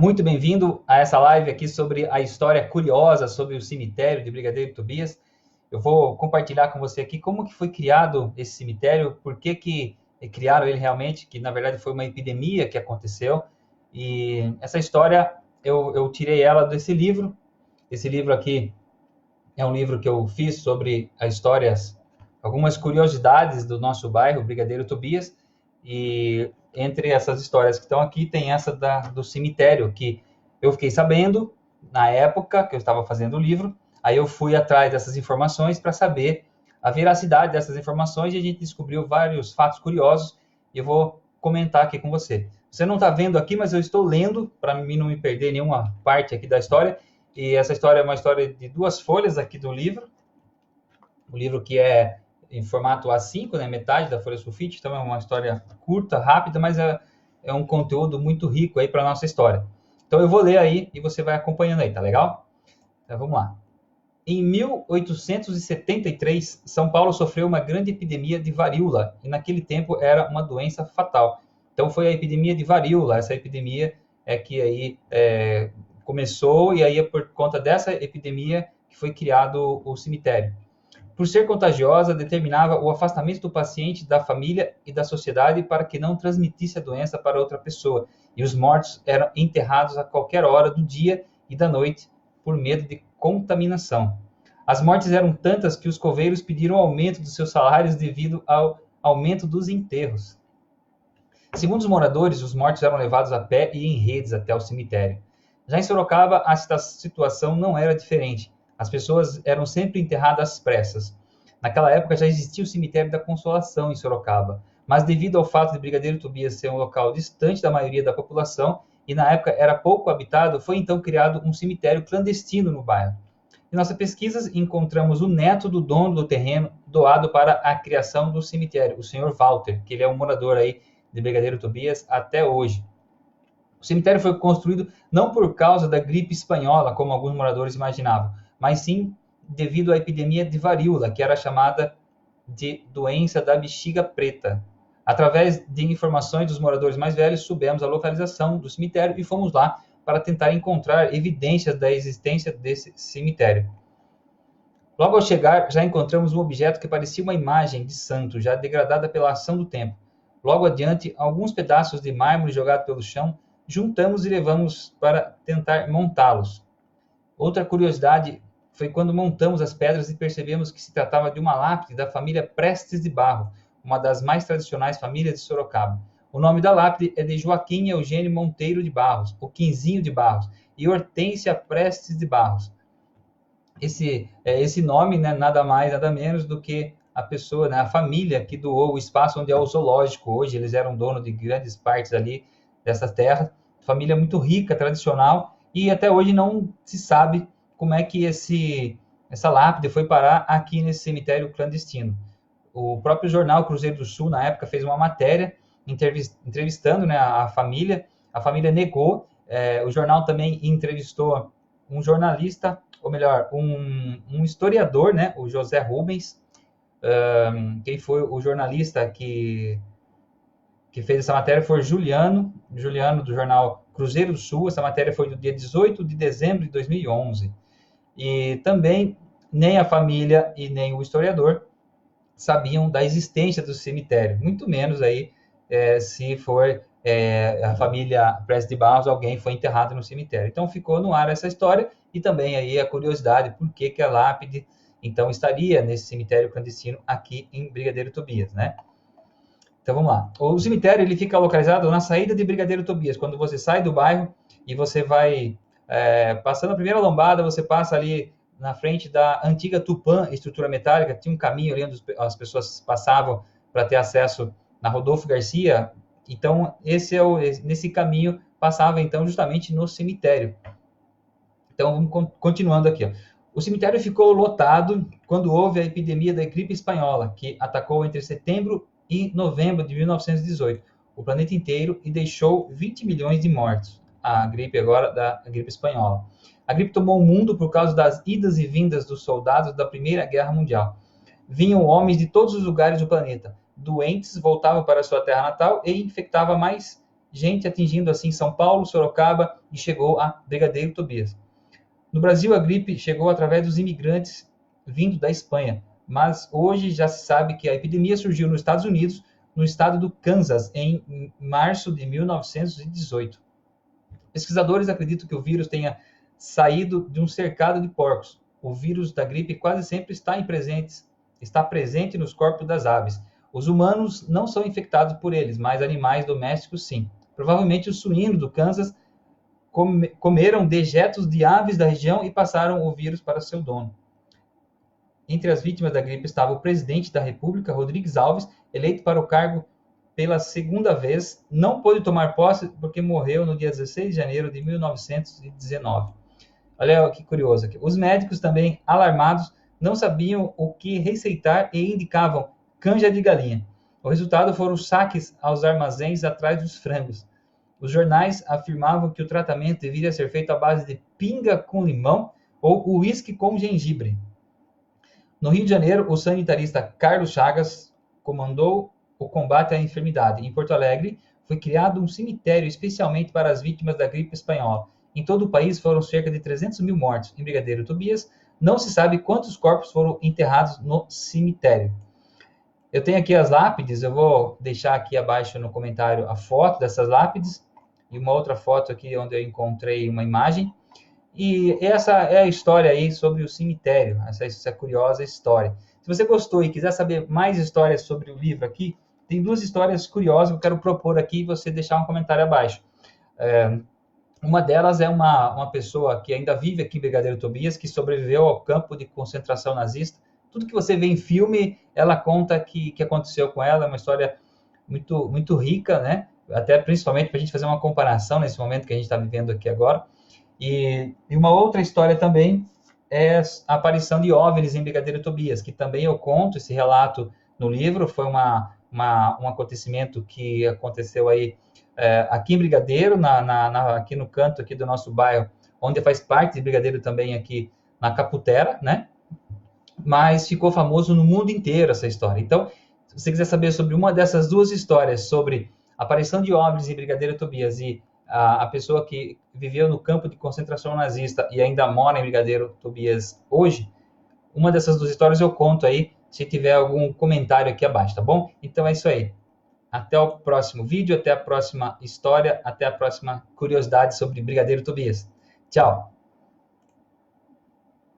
muito bem-vindo a essa live aqui sobre a história curiosa sobre o cemitério de Brigadeiro Tobias. Eu vou compartilhar com você aqui como que foi criado esse cemitério, por que criaram ele realmente, que na verdade foi uma epidemia que aconteceu. E essa história eu tirei ela desse livro. Esse livro aqui é um livro que eu fiz sobre as histórias, algumas curiosidades do nosso bairro, Brigadeiro Tobias, e entre essas histórias que estão aqui tem essa do cemitério, que eu fiquei sabendo na época que eu estava fazendo o livro, aí eu fui atrás dessas informações para saber a veracidade dessas informações e a gente descobriu vários fatos curiosos e eu vou comentar aqui com você. Você não está vendo aqui, mas eu estou lendo para mim não me perder nenhuma parte aqui da história. E essa história é uma história de 2 folhas aqui do livro. O livro que é em formato A5, né, metade da folha sulfite, então é uma história curta, rápida, mas é um conteúdo muito rico aí para a nossa história. Então eu vou ler aí e você vai acompanhando aí, tá legal? Então vamos lá. Em 1873, São Paulo sofreu uma grande epidemia de varíola, e naquele tempo era uma doença fatal. Então foi a epidemia de varíola, essa epidemia é que aí começou, e aí é por conta dessa epidemia que foi criado o cemitério. Por ser contagiosa, determinava o afastamento do paciente da família e da sociedade para que não transmitisse a doença para outra pessoa, e os mortos eram enterrados a qualquer hora do dia e da noite por medo de contaminação. As mortes eram tantas que os coveiros pediram aumento dos seus salários devido ao aumento dos enterros. Segundo os moradores, os mortos eram levados a pé e em redes até o cemitério. Já em Sorocaba, a situação não era diferente. As pessoas eram sempre enterradas às pressas. Naquela época já existia o cemitério da Consolação em Sorocaba, mas devido ao fato de Brigadeiro Tobias ser um local distante da maioria da população e na época era pouco habitado, foi então criado um cemitério clandestino no bairro. Em nossas pesquisas, encontramos o neto do dono do terreno doado para a criação do cemitério, o senhor Walter, que ele é um morador aí de Brigadeiro Tobias até hoje. O cemitério foi construído não por causa da gripe espanhola, como alguns moradores imaginavam, mas sim devido à epidemia de varíola, que era chamada de doença da bexiga preta. Através de informações dos moradores mais velhos, soubemos a localização do cemitério e fomos lá para tentar encontrar evidências da existência desse cemitério. Logo ao chegar, já encontramos um objeto que parecia uma imagem de santo, já degradada pela ação do tempo. Logo adiante, alguns pedaços de mármore jogados pelo chão, juntamos e levamos para tentar montá-los. Outra curiosidade foi quando montamos as pedras e percebemos que se tratava de uma lápide da família Prestes de Barro, uma das mais tradicionais famílias de Sorocaba. O nome da lápide é de Joaquim Eugênio Monteiro de Barros, o Quinzinho de Barros, e Hortência Prestes de Barros. Esse nome, né, nada mais, nada menos do que a pessoa, né, a família que doou o espaço onde é o zoológico hoje. Eles eram donos de grandes partes ali dessa terra. Família muito rica, tradicional, e até hoje não se sabe como é que essa lápide foi parar aqui nesse cemitério clandestino. O próprio jornal Cruzeiro do Sul, na época, fez uma matéria entrevistando, né, a família negou. O jornal também entrevistou um jornalista, ou melhor, um historiador, né, o José Rubens. Quem foi o jornalista que fez essa matéria foi Juliano do jornal Cruzeiro do Sul. Essa matéria foi do dia 18 de dezembro de 2011. E também nem a família e nem o historiador sabiam da existência do cemitério, muito menos aí se for a família Prestes de Barros, alguém foi enterrado no cemitério. Então ficou no ar essa história e também aí a curiosidade por que a lápide então estaria nesse cemitério clandestino aqui em Brigadeiro Tobias, né? Então vamos lá. O cemitério ele fica localizado na saída de Brigadeiro Tobias. Quando você sai do bairro e você vai passando a primeira lombada, você passa ali na frente da antiga Tupã Estrutura Metálica. Tinha um caminho ali onde as pessoas passavam para ter acesso na Rodolfo Garcia. Então nesse caminho passava então justamente no cemitério. Então vamos continuando aqui, ó. O cemitério ficou lotado quando houve a epidemia da gripe espanhola, que atacou entre setembro e novembro de 1918 o planeta inteiro e deixou 20 milhões de mortos. A gripe agora da gripe espanhola. A gripe tomou o mundo por causa das idas e vindas dos soldados da Primeira Guerra Mundial. Vinham homens de todos os lugares do planeta. Doentes voltavam para sua terra natal e infectava mais gente, atingindo assim São Paulo, Sorocaba e chegou a Brigadeiro Tobias. No Brasil, a gripe chegou através dos imigrantes vindo da Espanha, mas hoje já se sabe que a epidemia surgiu nos Estados Unidos, no estado do Kansas, em março de 1918. Pesquisadores acreditam que o vírus tenha saído de um cercado de porcos. O vírus da gripe quase sempre está presente nos corpos das aves. Os humanos não são infectados por eles, mas animais domésticos sim. Provavelmente os suínos do Kansas comeram dejetos de aves da região e passaram o vírus para seu dono. Entre as vítimas da gripe estava o presidente da República, Rodrigues Alves, eleito para o cargo pela segunda vez, não pôde tomar posse porque morreu no dia 16 de janeiro de 1919. Olha que curioso aqui. Os médicos também, alarmados, não sabiam o que receitar e indicavam canja de galinha. O resultado foram os saques aos armazéns atrás dos frangos. Os jornais afirmavam que o tratamento deveria ser feito à base de pinga com limão ou uísque com gengibre. No Rio de Janeiro, o sanitarista Carlos Chagas comandou o combate à enfermidade. Em Porto Alegre, foi criado um cemitério especialmente para as vítimas da gripe espanhola. Em todo o país foram cerca de 300 mil mortos. Em Brigadeiro Tobias, não se sabe quantos corpos foram enterrados no cemitério. Eu tenho aqui as lápides, eu vou deixar aqui abaixo no comentário a foto dessas lápides e uma outra foto aqui onde eu encontrei uma imagem. E essa é a história aí sobre o cemitério, essa curiosa história. Se você gostou e quiser saber mais histórias sobre o livro aqui, tem duas histórias curiosas que eu quero propor aqui e você deixar um comentário abaixo. Uma delas é uma pessoa que ainda vive aqui em Brigadeiro Tobias, que sobreviveu ao campo de concentração nazista. Tudo que você vê em filme, ela conta que aconteceu com ela, é uma história muito, muito rica, né? Até principalmente para a gente fazer uma comparação nesse momento que a gente está vivendo aqui agora. E uma outra história também é a aparição de OVNIs em Brigadeiro Tobias, que também eu conto esse relato no livro. Foi um acontecimento que aconteceu aí aqui em Brigadeiro, aqui no canto aqui do nosso bairro, onde faz parte de Brigadeiro também aqui na Caputera, né? Mas ficou famoso no mundo inteiro essa história. Então, se você quiser saber sobre uma dessas duas histórias, sobre a aparição de OVNIs em Brigadeiro Tobias e a pessoa que viveu no campo de concentração nazista e ainda mora em Brigadeiro Tobias hoje, uma dessas duas histórias eu conto aí, se tiver algum comentário aqui abaixo, tá bom? Então é isso aí. Até o próximo vídeo, até a próxima história, até a próxima curiosidade sobre Brigadeiro Tobias. Tchau!